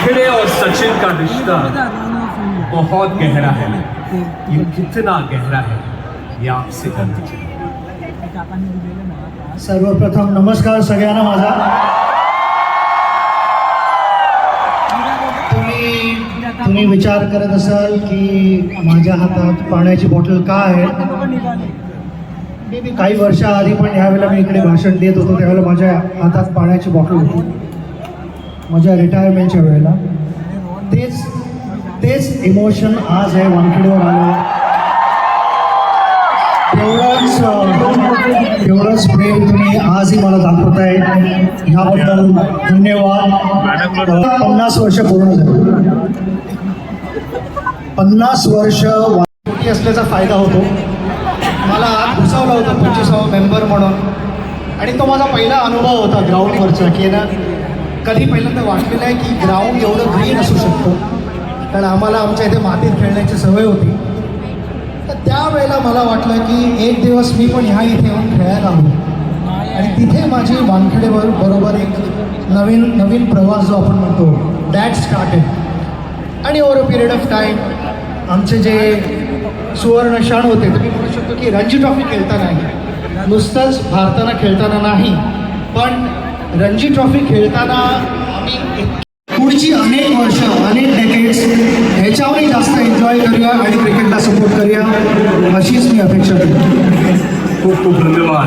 वानखेड़े और सचिन का रिश्ता बहुत गहरा है। ये कितना गहरा है ये आपसे जानना चाहिए। सर्वप्रथम नमस्कार सगळ्यांना माझा। तुम्ही विचार करत असाल की माझ्या हातात पाण्याची बॉटल का आहे। मी काही वर्षाआधी पण ह्यावेळेला मी इकडे भाषण देत होतो त्यावेळेला माझ्या हातात पाण्याची बॉटल होती माझ्या रिटायरमेंटच्या वेळेला। तेच इमोशन आज आहे वानखेडेवर आलं। तेवढंच प्रेम तुम्ही आजही मला दाखवताय ह्याबद्दल धन्यवाद। 50 वर्ष पूर्ण झाली। 50 वर्ष वानखेडे असल्याचा फायदा होतो। मला घुसवलं होतं 25वा मेंबर म्हणून आणि तो माझा पहिला अनुभव होता ग्राउंडवरचा की ना कधी पहिल्यांदा वाटलेलं आहे की ग्राउंड एवढं ग्रीन असू शकतं, कारण आम्हाला आमच्या इथे मातीत खेळण्याची सवय होती। तर त्यावेळेला मला वाटलं की एक दिवस मी पण ह्या इथे येऊन खेळायला हवं आणि तिथे माझी वानखेडे बरोबर एक नवीन प्रवास जो आपण म्हणतो दॅट स्टार्टेड। आणि over a period of time आमचे जे सुवर्ण क्षण होते तर मी म्हणू शकतो की रणजी ट्रॉफी खेळताना नुसतंच भारताला खेळताना नाही पण रणजी ट्रॉफी खेळताना आम्ही पुढची अनेक वर्ष अनेक डेकेड्स ह्याच्यावरही जास्त एन्जॉय करूया आणि क्रिकेटला सपोर्ट करूया अशीच मी अपेक्षा करतो। खूप खूप धन्यवाद।